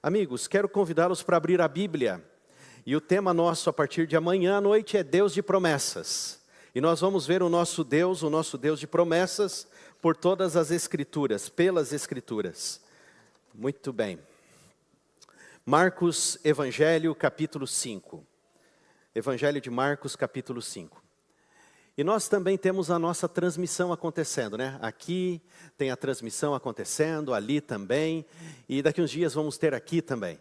Amigos, quero convidá-los para abrir a Bíblia. E o tema nosso a partir de amanhã à noite é Deus de promessas. E nós vamos ver o nosso Deus de promessas, por todas as Escrituras, pelas Escrituras. Muito bem. Marcos, Evangelho, capítulo 5. Evangelho de Marcos, capítulo 5. E nós também temos a nossa transmissão acontecendo, né? Aqui tem a transmissão acontecendo, ali também. E daqui uns dias vamos ter aqui também,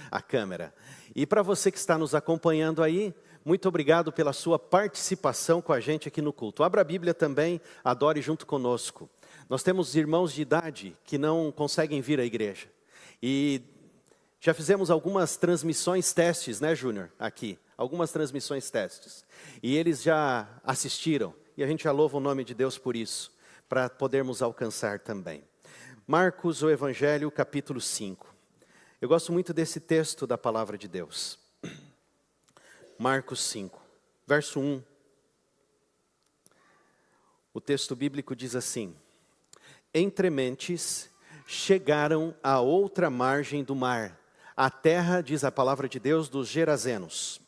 a câmera. E para você que está nos acompanhando aí, muito obrigado pela sua participação com a gente aqui no culto. Abra a Bíblia também, adore junto conosco. Nós temos irmãos de idade que não conseguem vir à igreja. E já fizemos algumas transmissões testes, né, Júnior? Aqui, algumas transmissões testes. E eles já assistiram. E a gente já louva o nome de Deus por isso, para podermos alcançar também. Marcos, o Evangelho, capítulo 5. Eu gosto muito desse texto da palavra de Deus. Marcos 5, verso 1. O texto bíblico diz assim: Entre mentes chegaram à outra margem do mar, a terra, diz a palavra de Deus, dos Gerazenos.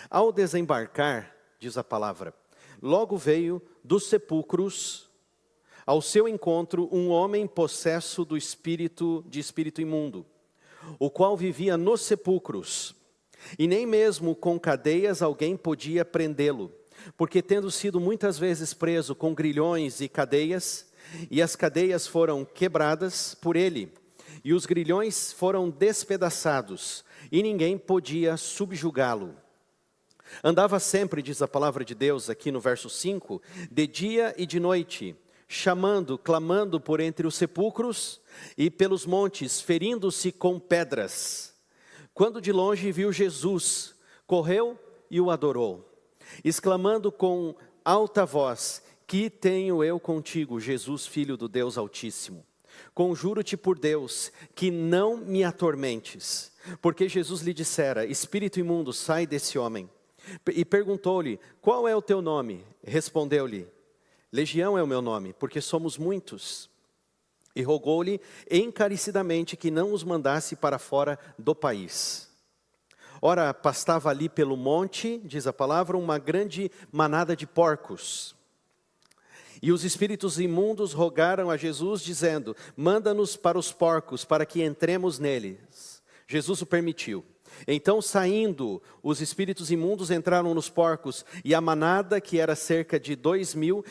Ao desembarcar, diz a palavra, logo veio dos sepulcros ao seu encontro um homem possesso de espírito imundo, o qual vivia nos sepulcros. E nem mesmo com cadeias alguém podia prendê-lo, porque tendo sido muitas vezes preso com grilhões e cadeias, e as cadeias foram quebradas por ele, e os grilhões foram despedaçados, e ninguém podia subjugá-lo. Andava sempre, diz a palavra de Deus aqui no verso 5, de dia e de noite, chamando, clamando por entre os sepulcros e pelos montes, ferindo-se com pedras. Quando de longe viu Jesus, correu e o adorou, exclamando com alta voz: Que tenho eu contigo, Jesus, Filho do Deus Altíssimo? Conjuro-te por Deus, que não me atormentes. Porque Jesus lhe dissera: Espírito imundo, sai desse homem. E perguntou-lhe: Qual é o teu nome? Respondeu-lhe: Legião é o meu nome, porque somos muitos. E rogou-lhe encarecidamente que não os mandasse para fora do país. Ora, pastava ali pelo monte, diz a palavra, uma grande manada de porcos. E os espíritos imundos rogaram a Jesus, dizendo: Manda-nos para os porcos, para que entremos neles. Jesus o permitiu. Então, saindo, os espíritos imundos entraram nos porcos, e a manada, que era cerca de 2.000,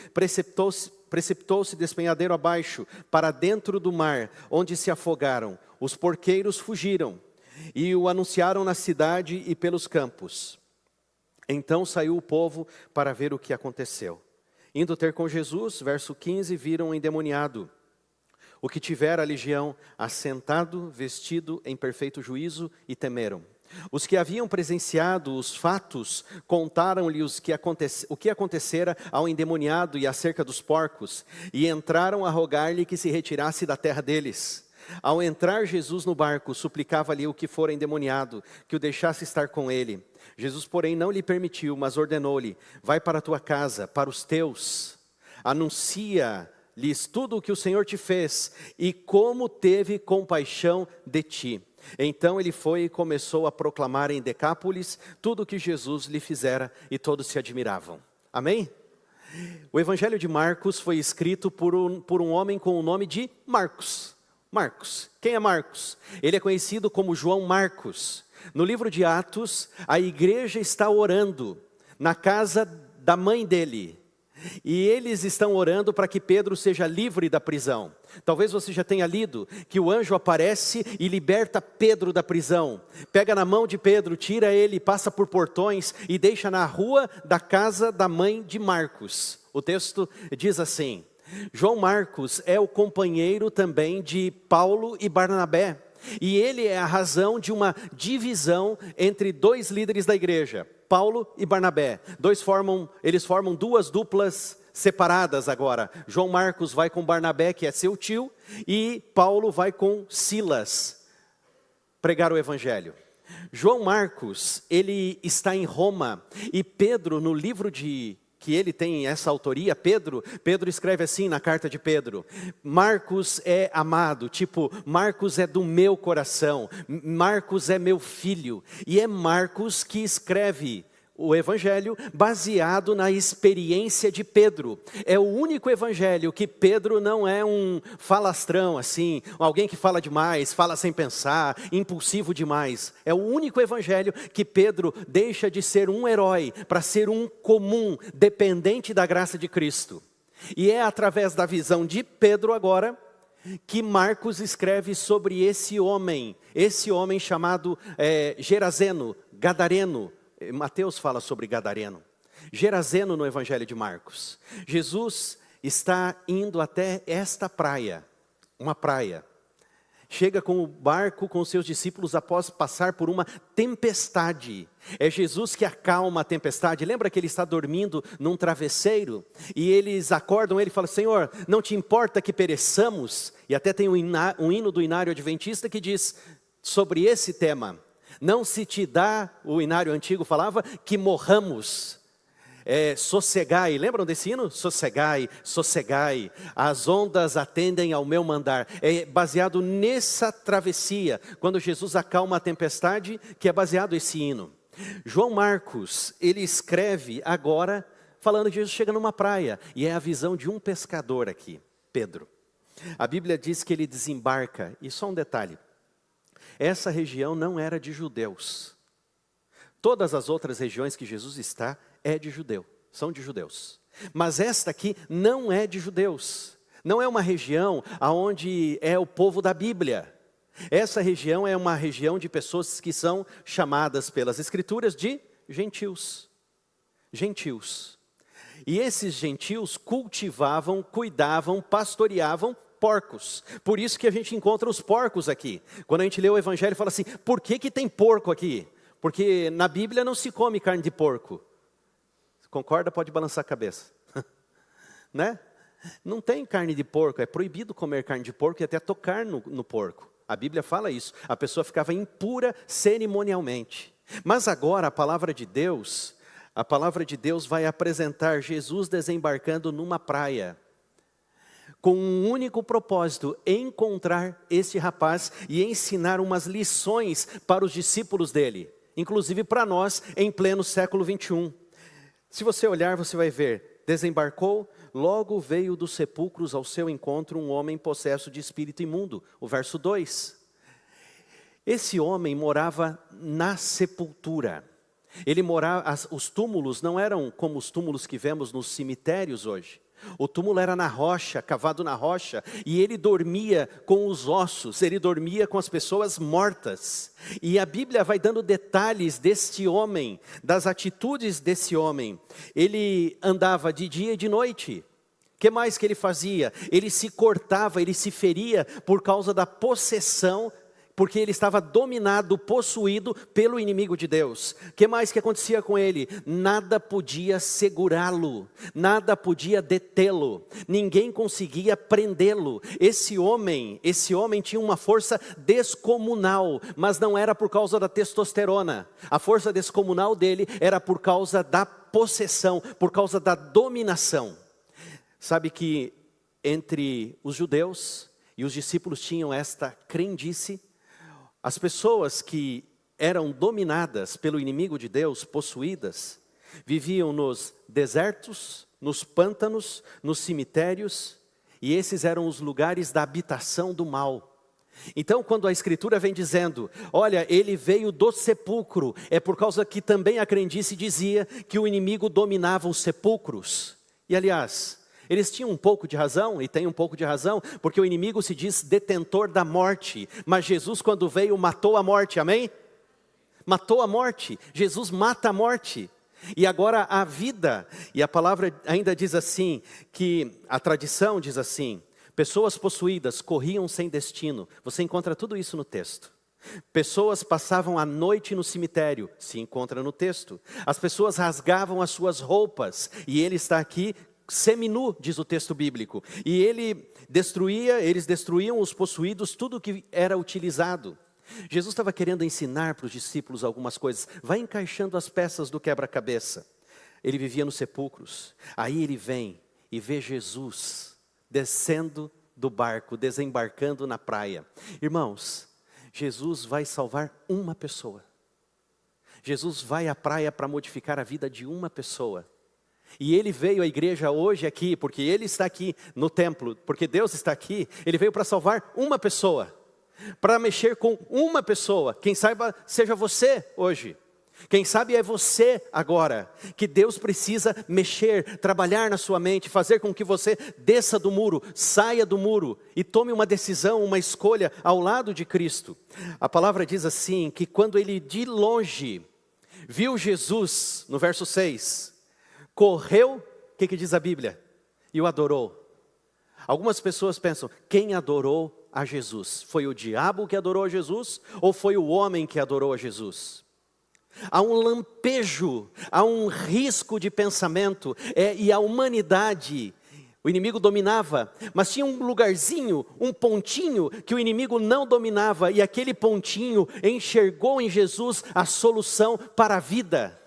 precipitou-se despenhadeiro abaixo, para dentro do mar, onde se afogaram. Os porqueiros fugiram, e o anunciaram na cidade e pelos campos. Então saiu o povo para ver o que aconteceu. Indo ter com Jesus, verso 15, viram um endemoniado, o que tivera a legião, assentado, vestido em perfeito juízo, e temeram. Os que haviam presenciado os fatos contaram-lhe o que acontecera ao endemoniado e acerca dos porcos, e entraram a rogar-lhe que se retirasse da terra deles. Ao entrar Jesus no barco, suplicava-lhe o que fora endemoniado, que o deixasse estar com ele. Jesus, porém, não lhe permitiu, mas ordenou-lhe: Vai para a tua casa, para os teus, anuncia-lhes tudo o que o Senhor te fez, e como teve compaixão de ti. Então ele foi e começou a proclamar em Decápolis tudo o que Jesus lhe fizera, e todos se admiravam. Amém? O Evangelho de Marcos foi escrito por um homem com o nome de Marcos. Marcos. Quem é Marcos? Ele é conhecido como João Marcos. No livro de Atos, a igreja está orando na casa da mãe dele. E eles estão orando para que Pedro seja livre da prisão. Talvez você já tenha lido que o anjo aparece e liberta Pedro da prisão. Pega na mão de Pedro, tira ele, passa por portões e deixa na rua da casa da mãe de Marcos. O texto diz assim: João Marcos é o companheiro também de Paulo e Barnabé. E ele é a razão de uma divisão entre dois líderes da igreja, Paulo e Barnabé. Eles formam duas duplas separadas agora. João Marcos vai com Barnabé, que é seu tio, e Paulo vai com Silas pregar o evangelho. João Marcos, ele está em Roma, e Pedro, no livro de que ele tem essa autoria, Pedro escreve assim na carta de Pedro: Marcos é amado, tipo, Marcos é do meu coração, Marcos é meu filho. E é Marcos que escreve o evangelho baseado na experiência de Pedro. É o único evangelho que Pedro não é um falastrão assim, alguém que fala demais, fala sem pensar, impulsivo demais. É o único evangelho que Pedro deixa de ser um herói para ser um comum, dependente da graça de Cristo. E é através da visão de Pedro agora que Marcos escreve sobre esse homem chamado Gerazeno, Gadareno. Mateus fala sobre Gadareno. Gerazeno no Evangelho de Marcos. Jesus está indo até esta praia, uma praia. Chega com o barco com os seus discípulos após passar por uma tempestade. É Jesus que acalma a tempestade. Lembra que ele está dormindo num travesseiro? E eles acordam ele e falam: Senhor, não te importa que pereçamos? E até tem um hino do Inário Adventista que diz sobre esse tema: não se te dá, o Inário antigo falava, que morramos. Sossegai, lembram desse hino? Sossegai, sossegai, as ondas atendem ao meu mandar. É baseado nessa travessia, quando Jesus acalma a tempestade, que é baseado esse hino. João Marcos, ele escreve agora, falando que Jesus chega numa praia, e é a visão de um pescador aqui, Pedro. A Bíblia diz que ele desembarca, e só um detalhe: essa região não era de judeus. Todas as outras regiões que Jesus está, são de judeus. Mas esta aqui não é de judeus. Não é uma região onde é o povo da Bíblia. Essa região é uma região de pessoas que são chamadas pelas Escrituras de gentios. Gentios. E esses gentios cultivavam, cuidavam, pastoreavam porcos. Por isso que a gente encontra os porcos aqui. Quando a gente lê o Evangelho, fala assim: por que tem porco aqui? Porque na Bíblia não se come carne de porco. Concorda? Pode balançar a cabeça. Né? Não tem carne de porco, é proibido comer carne de porco e até tocar no porco. A Bíblia fala isso. A pessoa ficava impura cerimonialmente. Mas agora a palavra de Deus vai apresentar Jesus desembarcando numa praia, com um único propósito: encontrar este rapaz e ensinar umas lições para os discípulos dele, inclusive para nós em pleno século 21. Se você olhar, você vai ver: desembarcou, logo veio dos sepulcros ao seu encontro um homem possesso de espírito imundo. O verso 2. Esse homem morava na sepultura. Os túmulos não eram como os túmulos que vemos nos cemitérios hoje. O túmulo era na rocha, cavado na rocha, e ele dormia com os ossos, ele dormia com as pessoas mortas. E a Bíblia vai dando detalhes deste homem, das atitudes desse homem. Ele andava de dia e de noite. O que mais que ele fazia? Ele se cortava, ele se feria por causa da possessão, porque ele estava dominado, possuído pelo inimigo de Deus. O que mais que acontecia com ele? Nada podia segurá-lo, nada podia detê-lo, ninguém conseguia prendê-lo. Esse homem tinha uma força descomunal, mas não era por causa da testosterona. A força descomunal dele era por causa da possessão, por causa da dominação. Sabe que entre os judeus e os discípulos tinham esta crendice? As pessoas que eram dominadas pelo inimigo de Deus, possuídas, viviam nos desertos, nos pântanos, nos cemitérios, e esses eram os lugares da habitação do mal. Então, quando a Escritura vem dizendo: olha, ele veio do sepulcro, é por causa que também a crendice dizia que o inimigo dominava os sepulcros. E aliás, eles tinham um pouco de razão, e têm um pouco de razão, porque o inimigo se diz detentor da morte. Mas Jesus, quando veio, matou a morte, amém? Matou a morte, Jesus mata a morte. E agora a vida, e a palavra ainda diz assim, que a tradição diz assim: pessoas possuídas corriam sem destino. Você encontra tudo isso no texto. Pessoas passavam a noite no cemitério, se encontra no texto. As pessoas rasgavam as suas roupas, e ele está aqui seminu, diz o texto bíblico. E eles destruíam os possuídos, tudo que era utilizado. Jesus estava querendo ensinar para os discípulos algumas coisas. Vai encaixando as peças do quebra-cabeça. Ele vivia nos sepulcros. Aí ele vem e vê Jesus descendo do barco, desembarcando na praia. Irmãos, Jesus vai salvar uma pessoa. Jesus vai à praia para modificar a vida de uma pessoa. E ele veio à igreja hoje aqui, porque ele está aqui no templo, porque Deus está aqui. Ele veio para salvar uma pessoa, para mexer com uma pessoa. Quem saiba seja você hoje. Quem sabe é você agora, que Deus precisa mexer, trabalhar na sua mente, fazer com que você desça do muro, saia do muro e tome uma decisão, uma escolha ao lado de Cristo. A palavra diz assim, que quando ele de longe viu Jesus, no verso 6, correu, o que diz a Bíblia? E o adorou. Algumas pessoas pensam, quem adorou a Jesus? Foi o diabo que adorou a Jesus ou foi o homem que adorou a Jesus? Há um lampejo, há um risco de pensamento, e a humanidade, o inimigo dominava, mas tinha um lugarzinho, um pontinho que o inimigo não dominava, e aquele pontinho enxergou em Jesus a solução para a vida,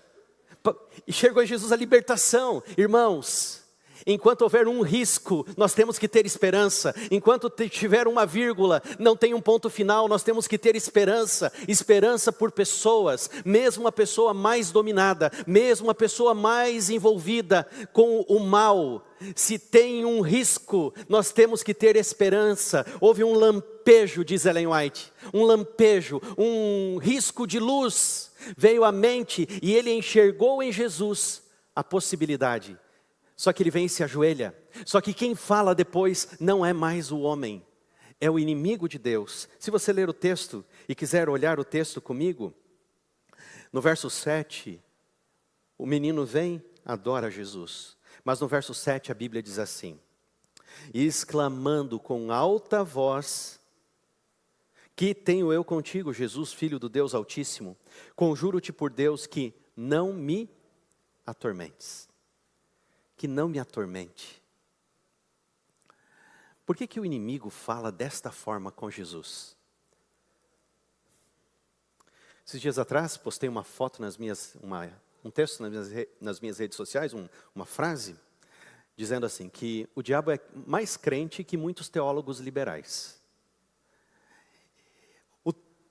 enxergou em Jesus a libertação. Irmãos, enquanto houver um risco, nós temos que ter esperança. Enquanto tiver uma vírgula, não tem um ponto final, nós temos que ter esperança. Esperança por pessoas, mesmo a pessoa mais dominada, mesmo a pessoa mais envolvida com o mal. Se tem um risco, nós temos que ter esperança. Houve um lampejo, diz Ellen White, um lampejo, um risco de luz veio à mente e ele enxergou em Jesus a possibilidade. Só que ele vem e se ajoelha. Só que quem fala depois não é mais o homem, é o inimigo de Deus. Se você ler o texto e quiser olhar o texto comigo, no verso 7, o menino vem, adora Jesus. Mas no verso 7 a Bíblia diz assim, e exclamando com alta voz, que tenho eu contigo, Jesus, Filho do Deus Altíssimo, conjuro-te por Deus que não me atormentes. Que não me atormente. Por que o inimigo fala desta forma com Jesus? Esses dias atrás, postei uma foto um texto nas minhas redes sociais, uma frase, dizendo assim, que o diabo é mais crente que muitos teólogos liberais.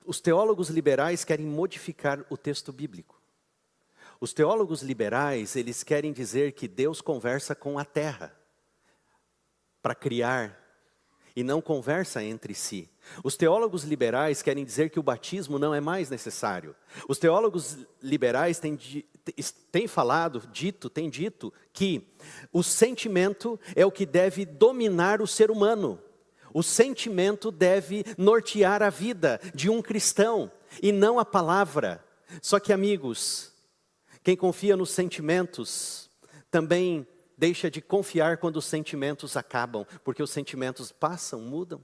Os teólogos liberais querem modificar o texto bíblico. Os teólogos liberais, eles querem dizer que Deus conversa com a terra para criar e não conversa entre si. Os teólogos liberais querem dizer que o batismo não é mais necessário. Os teólogos liberais têm dito que o sentimento é o que deve dominar o ser humano. O sentimento deve nortear a vida de um cristão e não a palavra. Só que, amigos, quem confia nos sentimentos, também deixa de confiar quando os sentimentos acabam, porque os sentimentos passam, mudam.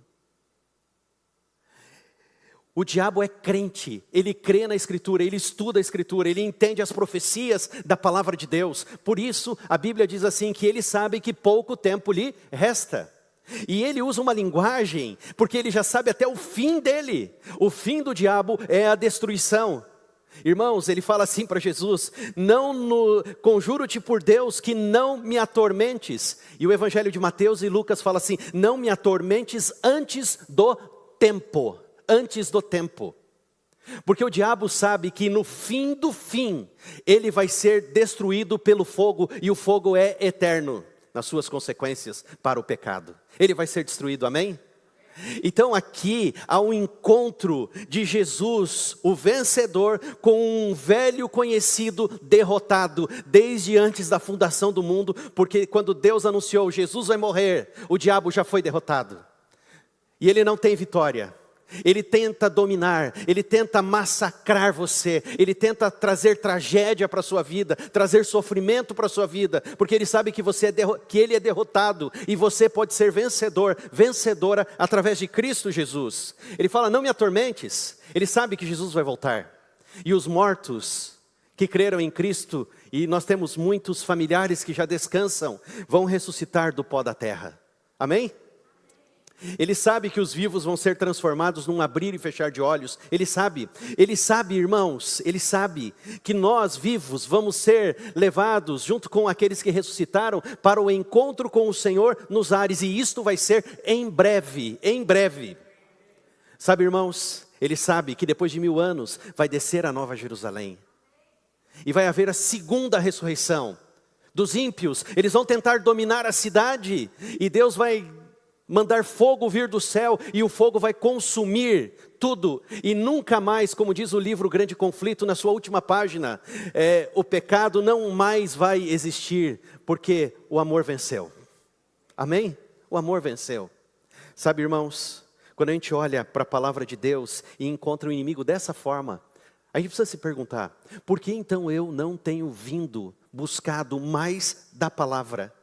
O diabo é crente, ele crê na Escritura, ele estuda a Escritura, ele entende as profecias da palavra de Deus. Por isso, a Bíblia diz assim, que ele sabe que pouco tempo lhe resta. E ele usa uma linguagem, porque ele já sabe até o fim dele. O fim do diabo é a destruição. Irmãos, ele fala assim para Jesus, conjuro-te por Deus que não me atormentes. E o Evangelho de Mateus e Lucas fala assim, não me atormentes antes do tempo. Antes do tempo. Porque o diabo sabe que no fim do fim, ele vai ser destruído pelo fogo, e o fogo é eterno, nas suas consequências para o pecado. Ele vai ser destruído, amém? Então aqui há um encontro de Jesus, o vencedor, com um velho conhecido derrotado, desde antes da fundação do mundo, porque quando Deus anunciou, Jesus vai morrer, o diabo já foi derrotado, e ele não tem vitória. Ele tenta dominar, ele tenta massacrar você, ele tenta trazer tragédia para a sua vida, trazer sofrimento para a sua vida, porque ele sabe que que ele é derrotado e você pode ser vencedor, vencedora através de Cristo Jesus. Ele fala, não me atormentes, ele sabe que Jesus vai voltar, e os mortos que creram em Cristo, e nós temos muitos familiares que já descansam, vão ressuscitar do pó da terra, amém? Ele sabe que os vivos vão ser transformados num abrir e fechar de olhos. Ele sabe, irmãos, ele sabe que nós vivos vamos ser levados junto com aqueles que ressuscitaram para o encontro com o Senhor nos ares. E isto vai ser em breve, em breve. Sabe, irmãos, ele sabe que depois de 1000 anos vai descer a Nova Jerusalém. E vai haver a segunda ressurreição dos ímpios. Eles vão tentar dominar a cidade e Deus vai mandar fogo vir do céu, e o fogo vai consumir tudo, e nunca mais, como diz o livro Grande Conflito, na sua última página, o pecado não mais vai existir, porque o amor venceu. Amém? O amor venceu. Sabe, irmãos, quando a gente olha para a palavra de Deus e encontra o inimigo dessa forma, a gente precisa se perguntar, por que então eu não tenho buscado mais da palavra?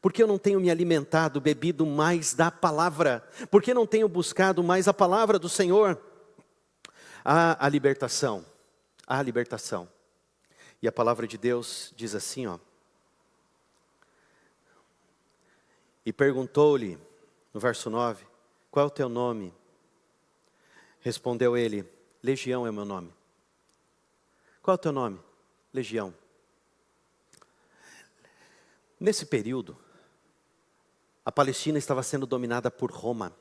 Por que eu não tenho me alimentado, bebido mais da palavra? Por que não tenho buscado mais a palavra do Senhor? Há a libertação. Há a libertação. E a palavra de Deus diz assim, ó. E perguntou-lhe, no verso 9, qual é o teu nome? Respondeu ele, Legião é o meu nome. Qual é o teu nome? Legião. Nesse período, a Palestina estava sendo dominada por Roma.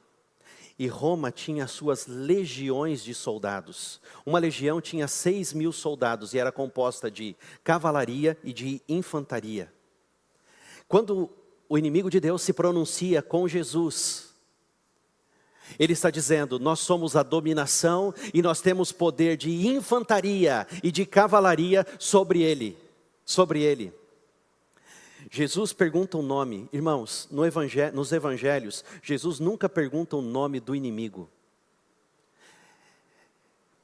E Roma tinha suas legiões de soldados. Uma legião tinha 6.000 soldados e era composta de cavalaria e de infantaria. Quando o inimigo de Deus se pronuncia com Jesus, ele está dizendo, nós somos a dominação e nós temos poder de infantaria e de cavalaria sobre ele. Sobre ele. Jesus pergunta o nome, irmãos, nos evangelhos, Jesus nunca pergunta o nome do inimigo.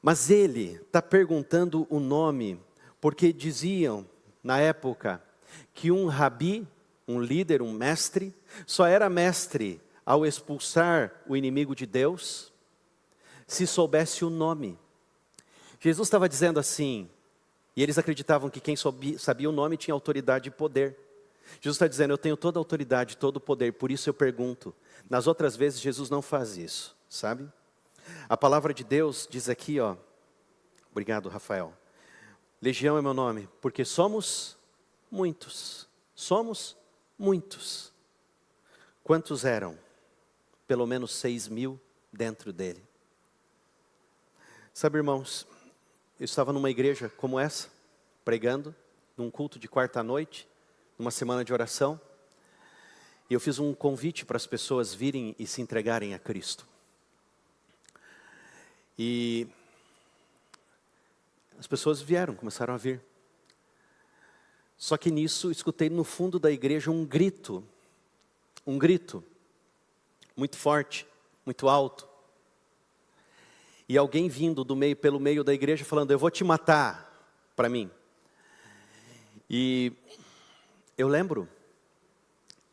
Mas ele está perguntando o nome, porque diziam, na época, que um rabi, um líder, um mestre, só era mestre ao expulsar o inimigo de Deus, se soubesse o nome. Jesus estava dizendo assim, e eles acreditavam que quem sabia o nome tinha autoridade e poder. Jesus está dizendo, eu tenho toda a autoridade, todo o poder, por isso eu pergunto. Nas outras vezes Jesus não faz isso, sabe? A palavra de Deus diz aqui, ó, obrigado Rafael. Legião é meu nome, porque somos muitos. Somos muitos. Quantos eram? Pelo menos 6.000 dentro dele. Sabe, irmãos, eu estava numa igreja como essa, pregando, num culto de quarta noite, numa semana de oração, e eu fiz um convite para as pessoas virem e se entregarem a Cristo. E as pessoas vieram, começaram a vir. Só que nisso, escutei no fundo da igreja um grito, muito forte, muito alto. E alguém vindo pelo meio da igreja falando, eu vou te matar, para mim. E eu lembro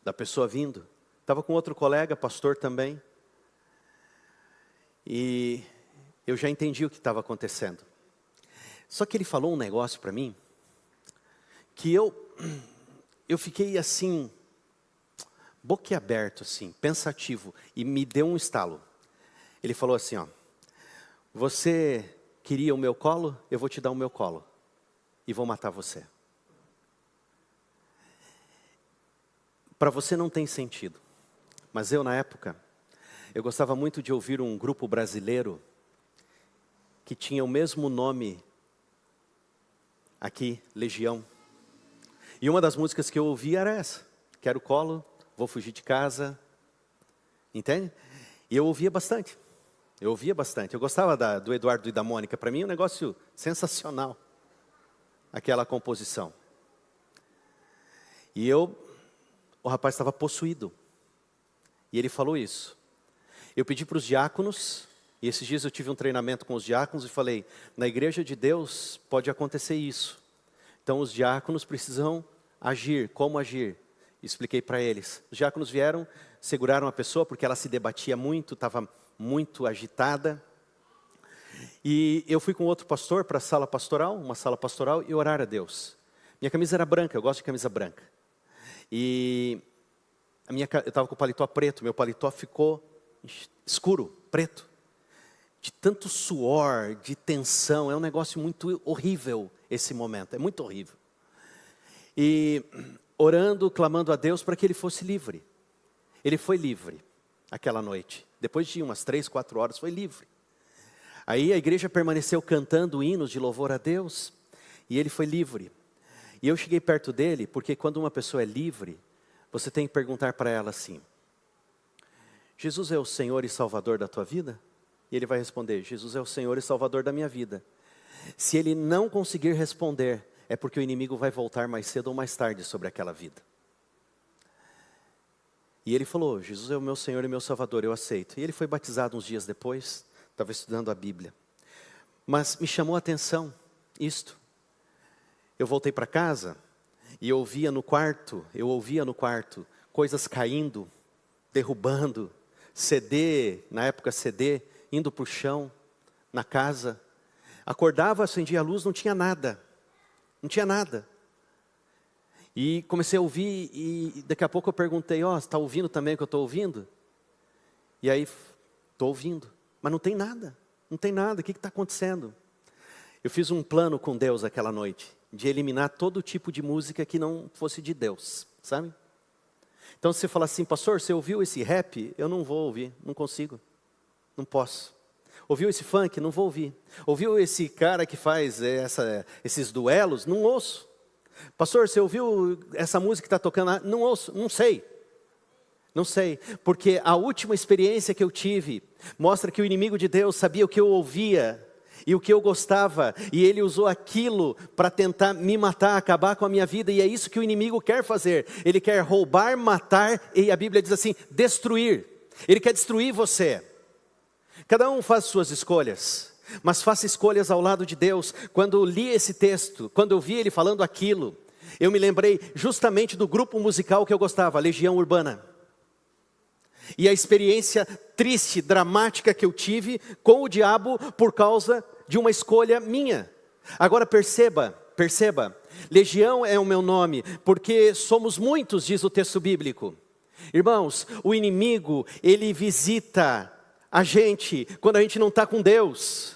da pessoa vindo, estava com outro colega, pastor também, e eu já entendi o que estava acontecendo. Só que ele falou um negócio para mim, que eu fiquei assim, boquiaberto assim, pensativo, e me deu um estalo. Ele falou assim, ó, você queria o meu colo? Eu vou te dar o meu colo, e vou matar você. Para você não tem sentido, mas eu na época, eu gostava muito de ouvir um grupo brasileiro que tinha o mesmo nome aqui, Legião. E uma das músicas que eu ouvia era essa, Quero Colo, Vou Fugir de Casa, entende? E eu ouvia bastante, eu gostava do Eduardo e da Mônica, para mim é um negócio sensacional, aquela composição. E o rapaz estava possuído. E ele falou isso. Eu pedi para os diáconos, e esses dias eu tive um treinamento com os diáconos e falei, na igreja de Deus pode acontecer isso. Então os diáconos precisam agir, como agir? Expliquei para eles. Os diáconos vieram, seguraram a pessoa porque ela se debatia muito, estava muito agitada. E eu fui com outro pastor para uma sala pastoral e orar a Deus. Minha camisa era branca, eu gosto de camisa branca. E eu estava com o paletó preto, meu paletó ficou escuro, preto, de tanto suor, de tensão. É um negócio muito horrível esse momento, é muito horrível. E orando, clamando a Deus para que ele fosse livre. Ele foi livre aquela noite. Depois de umas 3, 4 horas, foi livre. Aí a igreja permaneceu cantando hinos de louvor a Deus, e ele foi livre. E eu cheguei perto dele, porque quando uma pessoa é livre, você tem que perguntar para ela assim: Jesus é o Senhor e Salvador da tua vida? E ele vai responder: Jesus é o Senhor e Salvador da minha vida. Se ele não conseguir responder, é porque o inimigo vai voltar mais cedo ou mais tarde sobre aquela vida. E ele falou: Jesus é o meu Senhor e meu Salvador, eu aceito. E ele foi batizado uns dias depois, estava estudando a Bíblia. Mas me chamou a atenção isto. Eu voltei para casa e eu ouvia no quarto coisas caindo, derrubando, CD, na época CD, indo para o chão, na casa. Acordava, acendia a luz, não tinha nada. E comecei a ouvir e daqui a pouco eu perguntei: você está ouvindo também o que eu estou ouvindo? E aí, estou ouvindo, mas não tem nada, o que está acontecendo? Eu fiz um plano com Deus aquela noite, de eliminar todo tipo de música que não fosse de Deus, sabe? Então se você fala assim: pastor, você ouviu esse rap? Eu não vou ouvir, não consigo, não posso. Ouviu esse funk? Não vou ouvir. Ouviu esse cara que faz esses duelos? Não ouço. Pastor, você ouviu essa música que está tocando? Não ouço, não sei, porque a última experiência que eu tive mostra que o inimigo de Deus sabia o que eu ouvia e o que eu gostava, e ele usou aquilo para tentar me matar, acabar com a minha vida. E é isso que o inimigo quer fazer. Ele quer roubar, matar, e a Bíblia diz assim, destruir. Ele quer destruir você. Cada um faz suas escolhas, mas faça escolhas ao lado de Deus. Quando eu li esse texto, quando eu vi ele falando aquilo, eu me lembrei justamente do grupo musical que eu gostava, Legião Urbana. E a experiência triste, dramática que eu tive com o diabo por causa de uma escolha minha. Agora perceba, Legião é o meu nome, porque somos muitos, diz o texto bíblico. Irmãos, o inimigo, ele visita a gente quando a gente não está com Deus.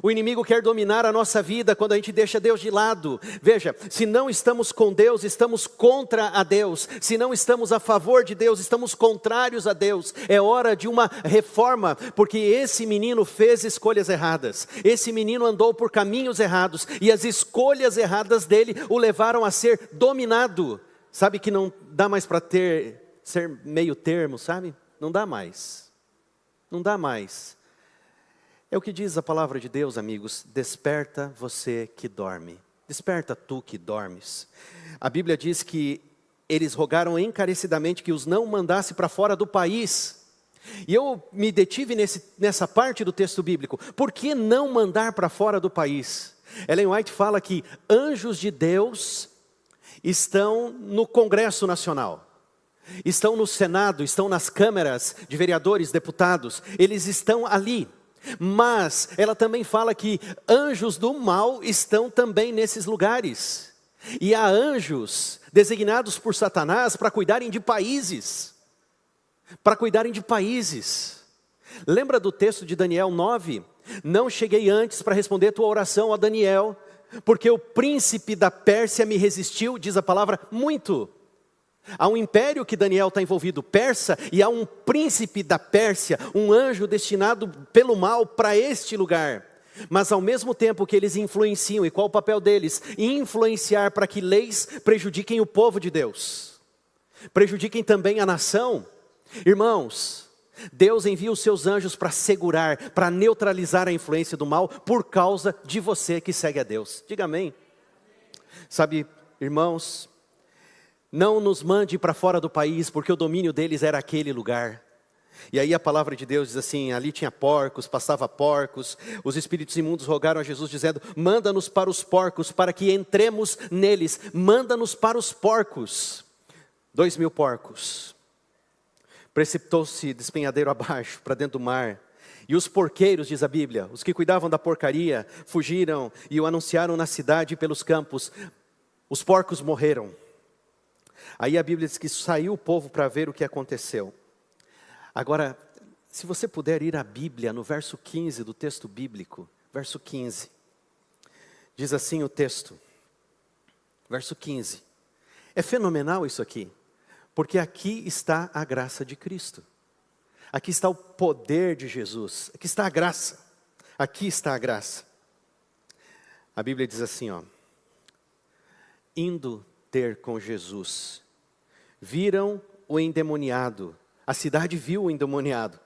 O inimigo quer dominar a nossa vida quando a gente deixa Deus de lado. Veja, se não estamos com Deus, estamos contra a Deus. Se não estamos a favor de Deus, estamos contrários a Deus. É hora de uma reforma, porque esse menino fez escolhas erradas. Esse menino andou por caminhos errados, e as escolhas erradas dele o levaram a ser dominado. Sabe que não dá mais para ser meio termo, sabe? Não dá mais. É o que diz a palavra de Deus, amigos: desperta você que dorme, desperta tu que dormes. A Bíblia diz que eles rogaram encarecidamente que os não mandasse para fora do país. E eu me detive nessa parte do texto bíblico. Por que não mandar para fora do país? Ellen White fala que anjos de Deus estão no Congresso Nacional, estão no Senado, estão nas câmaras de vereadores, deputados, eles estão ali. Mas ela também fala que anjos do mal estão também nesses lugares. E há anjos designados por Satanás para cuidarem de países. Lembra do texto de Daniel 9? Não cheguei antes para responder tua oração a Daniel, porque o príncipe da Pérsia me resistiu, diz a palavra, muito. Há um império que Daniel está envolvido, persa, e há um príncipe da Pérsia, um anjo destinado pelo mal para este lugar. Mas ao mesmo tempo que eles influenciam, e qual o papel deles? Influenciar para que leis prejudiquem o povo de Deus, prejudiquem também a nação. Irmãos, Deus envia os seus anjos para segurar, para neutralizar a influência do mal, por causa de você que segue a Deus. Diga amém. Sabe, irmãos, não nos mande para fora do país, porque o domínio deles era aquele lugar. E aí a palavra de Deus diz assim, ali tinha porcos, passava porcos. Os espíritos imundos rogaram a Jesus dizendo, manda-nos para os porcos, para que entremos neles. Manda-nos para os porcos. 2.000 porcos. Precipitou-se despenhadeiro abaixo, para dentro do mar. E os porqueiros, diz a Bíblia, os que cuidavam da porcaria, fugiram e o anunciaram na cidade e pelos campos. Os porcos morreram. Aí a Bíblia diz que saiu o povo para ver o que aconteceu. Agora, Se você puder ir à Bíblia, no verso 15 do texto bíblico, verso 15, diz assim o texto, verso 15, é fenomenal isso aqui, porque aqui está a graça de Cristo, aqui está o poder de Jesus, aqui está a graça, aqui está a graça. A Bíblia diz assim, ó, indo ter com Jesus, viram o endemoniado, a cidade viu o endemoniado.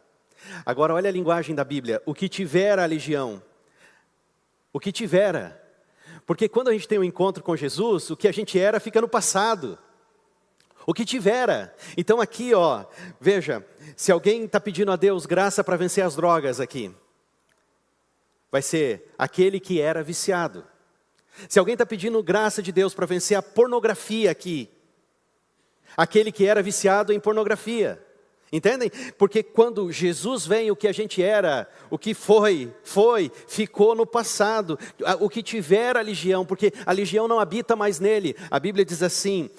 Agora olha a linguagem da Bíblia, o que tivera a legião, o que tivera, porque quando a gente tem um encontro com Jesus, o que a gente era fica no passado, o que tivera. Então aqui ó, veja, se alguém está pedindo a Deus graça para vencer as drogas aqui, vai ser aquele que era viciado. Se alguém está pedindo graça de Deus para vencer a pornografia aqui, aquele que era viciado em pornografia. Entendem? Porque quando Jesus vem, o que a gente era, o que foi, ficou no passado. O que tiver a legião, porque a legião não habita mais nele. A Bíblia diz assim,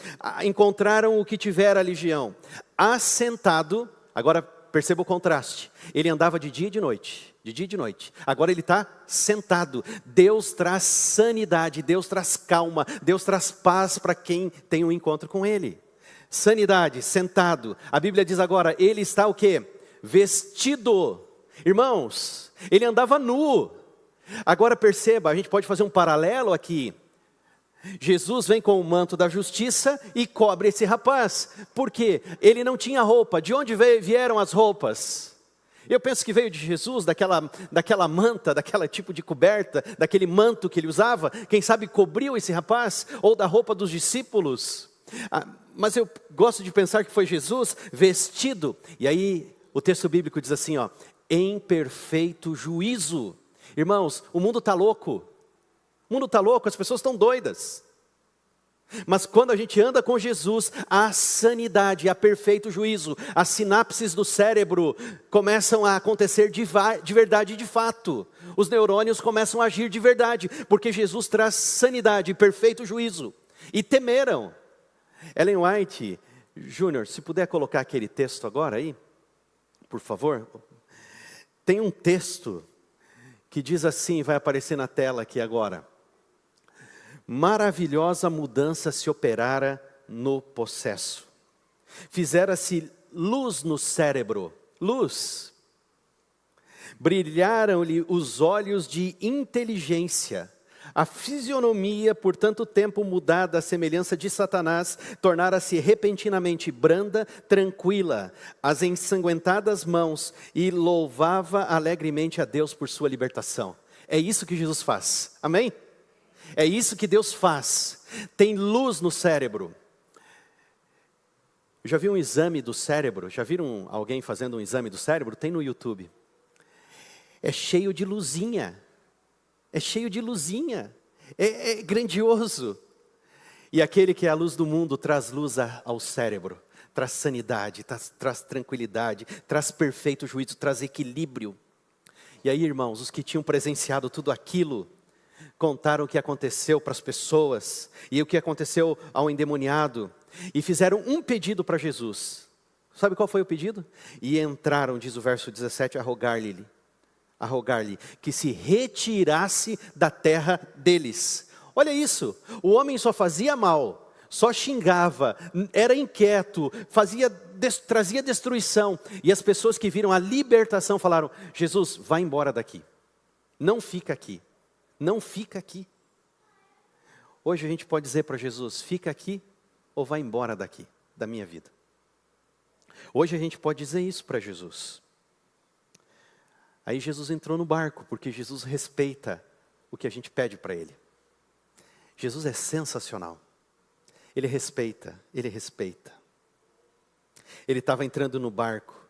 encontraram o que tiver a legião. Assentado, agora perceba o contraste. Ele andava de dia e de noite. De dia e de noite. Agora ele está sentado. Deus traz sanidade, Deus traz calma, Deus traz paz para quem tem um encontro com Ele. Sanidade, sentado. A Bíblia diz agora, ele está o quê? Vestido. Irmãos, ele andava nu. Agora perceba, a gente pode fazer um paralelo aqui. Jesus vem com o manto da justiça e cobre esse rapaz. Por quê? Ele não tinha roupa. De onde vieram as roupas? Eu penso que veio de Jesus, daquela manta, daquela tipo de coberta, daquele manto que ele usava. Quem sabe cobriu esse rapaz, ou da roupa dos discípulos. Mas eu gosto de pensar que foi Jesus vestido. E aí o texto bíblico diz assim, ó, em perfeito juízo. Irmãos, o mundo está louco. O mundo está louco, as pessoas estão doidas. Mas quando a gente anda com Jesus, há sanidade, há perfeito juízo. As sinapses do cérebro começam a acontecer de verdade e de fato. Os neurônios começam a agir de verdade, porque Jesus traz sanidade e perfeito juízo. E temeram. Ellen White, Júnior, se puder colocar aquele texto agora aí, por favor. Tem um texto que diz assim, vai aparecer na tela aqui agora. Maravilhosa mudança se operara no possesso. Fizera-se luz no cérebro, luz. Brilharam-lhe os olhos de inteligência. A fisionomia, por tanto tempo mudada à semelhança de Satanás, tornara-se repentinamente branda, tranquila, as ensanguentadas mãos, e louvava alegremente a Deus por sua libertação. É isso que Jesus faz, amém? É isso que Deus faz. Tem luz no cérebro. Já vi um exame do cérebro? Já viram alguém fazendo um exame do cérebro? Tem no YouTube. É cheio de luzinha. É cheio de luzinha, é grandioso. E aquele que é a luz do mundo traz luz ao cérebro, traz sanidade, traz tranquilidade, traz perfeito juízo, traz equilíbrio. E aí, irmãos, os que tinham presenciado tudo aquilo, contaram o que aconteceu para as pessoas, e o que aconteceu ao endemoniado, e fizeram um pedido para Jesus. Sabe qual foi o pedido? E entraram, diz o verso 17, a rogar-lhe que se retirasse da terra deles. Olha isso, o homem só fazia mal, só xingava, era inquieto, trazia destruição. E as pessoas que viram a libertação falaram, Jesus, vai embora daqui, não fica aqui, não fica aqui. Hoje a gente pode dizer para Jesus, fica aqui ou vai embora daqui, da minha vida. Hoje a gente pode dizer isso para Jesus. Aí Jesus entrou no barco, porque Jesus respeita o que a gente pede para Ele. Jesus é sensacional. Ele respeita, Ele respeita. Ele estava entrando no barco.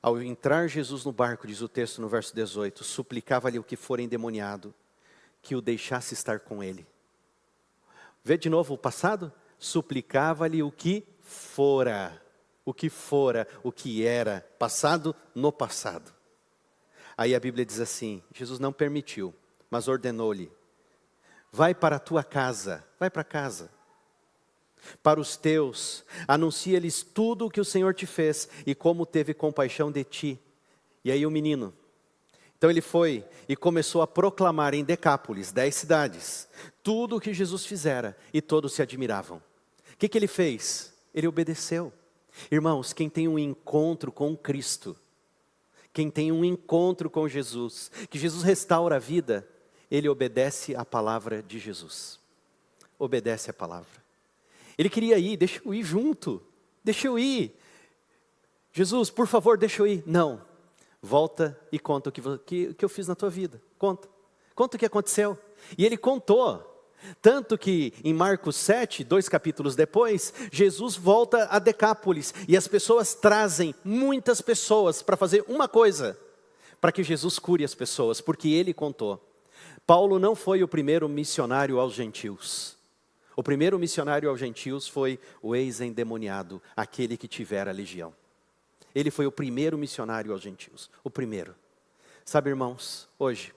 Ao entrar Jesus no barco, diz o texto no verso 18, suplicava-lhe o que for endemoniado, que o deixasse estar com Ele. Vê de novo o passado? Suplicava-lhe o que fora, o que era, passado no passado. Aí a Bíblia diz assim, Jesus não permitiu, mas ordenou-lhe, vai para a tua casa, vai para casa. para os teus, anuncia-lhes tudo o que o Senhor te fez e como teve compaixão de ti. E aí o menino, então ele foi e começou a proclamar em Decápolis, 10 cidades, tudo o que Jesus fizera, e todos se admiravam. O que ele fez? Ele obedeceu. Irmãos, quem tem um encontro com Cristo, quem tem um encontro com Jesus, que Jesus restaura a vida, ele obedece à palavra de Jesus. Obedece à palavra. Ele queria ir, deixa eu ir junto, deixa eu ir. Jesus, por favor, deixa eu ir. Não, volta e conta o que eu fiz na tua vida. Conta o que aconteceu. E ele contou. Tanto que em Marcos 7, 2 capítulos depois, Jesus volta a Decápolis. E as pessoas trazem muitas pessoas para fazer uma coisa. Para que Jesus cure as pessoas, porque ele contou. Paulo não foi o primeiro missionário aos gentios. O primeiro missionário aos gentios foi o ex-endemoniado, aquele que tivera a legião. Ele foi o primeiro missionário aos gentios, o primeiro. Sabe, irmãos, hoje,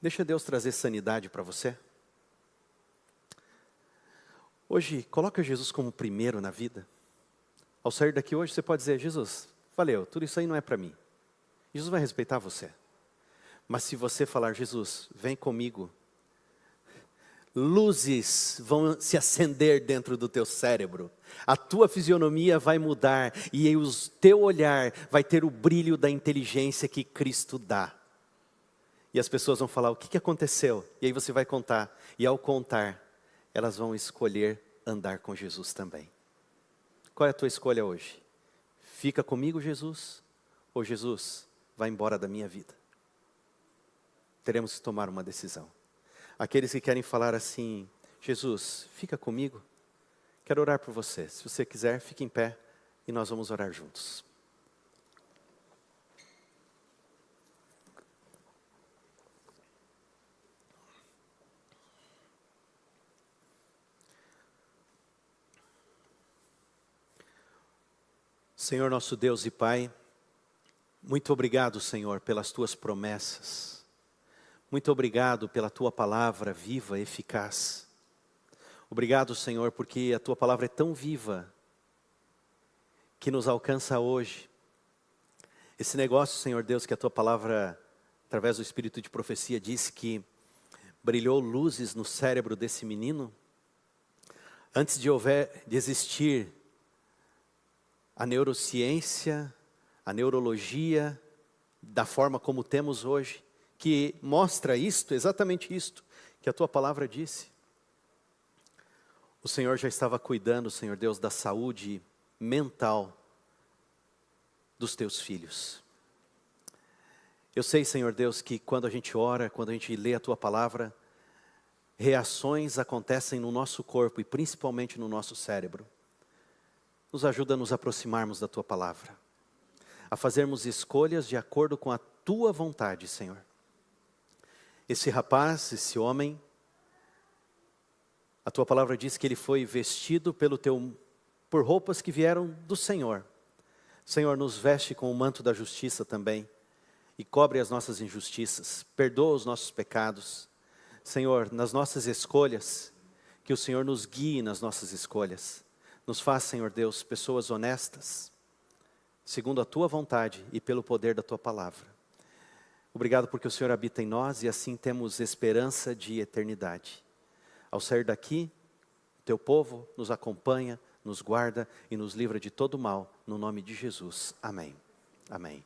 deixa Deus trazer sanidade para você. Hoje, coloca Jesus como primeiro na vida. Ao sair daqui hoje, você pode dizer, Jesus, valeu, tudo isso aí não é para mim. Jesus vai respeitar você. Mas se você falar, Jesus, vem comigo, luzes vão se acender dentro do teu cérebro, a tua fisionomia vai mudar e o teu olhar vai ter o brilho da inteligência que Cristo dá. E as pessoas vão falar, o que aconteceu? E aí você vai contar, e ao contar, elas vão escolher andar com Jesus também. Qual é a tua escolha hoje? Fica comigo, Jesus? Ou Jesus, vai embora da minha vida? Teremos que tomar uma decisão. Aqueles que querem falar assim, Jesus, fica comigo, quero orar por você. Se você quiser, fique em pé e nós vamos orar juntos. Senhor nosso Deus e Pai, muito obrigado, Senhor, pelas tuas promessas. Muito obrigado pela tua palavra viva, eficaz. Obrigado, Senhor, porque a tua palavra é tão viva que nos alcança hoje. Esse negócio, Senhor Deus, que a tua palavra, através do espírito de profecia, diz que brilhou luzes no cérebro desse menino, antes de existir a neurociência, a neurologia, da forma como temos hoje, que mostra isto, exatamente isto, que a tua palavra disse. O Senhor já estava cuidando, Senhor Deus, da saúde mental dos teus filhos. Eu sei, Senhor Deus, que quando a gente ora, quando a gente lê a tua palavra, reações acontecem no nosso corpo e principalmente no nosso cérebro. Nos ajuda a nos aproximarmos da tua palavra, a fazermos escolhas de acordo com a tua vontade, Senhor. Esse rapaz, esse homem, a tua palavra diz que ele foi vestido por roupas que vieram do Senhor. Senhor, nos veste com o manto da justiça também e cobre as nossas injustiças, perdoa os nossos pecados. Senhor, nas nossas escolhas, que o Senhor nos guie nas nossas escolhas. Nos faz, Senhor Deus, pessoas honestas, segundo a tua vontade e pelo poder da tua palavra. Obrigado porque o Senhor habita em nós e assim temos esperança de eternidade. Ao sair daqui, o teu povo nos acompanha, nos guarda e nos livra de todo mal, no nome de Jesus. Amém. Amém.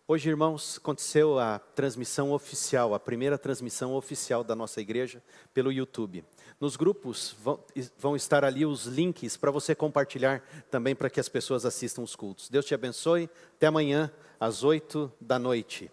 Hoje, irmãos, aconteceu a transmissão oficial, a primeira transmissão oficial da nossa igreja pelo YouTube. Nos grupos vão estar ali os links para você compartilhar também para que as pessoas assistam os cultos. Deus te abençoe. Até amanhã, às 8 da noite.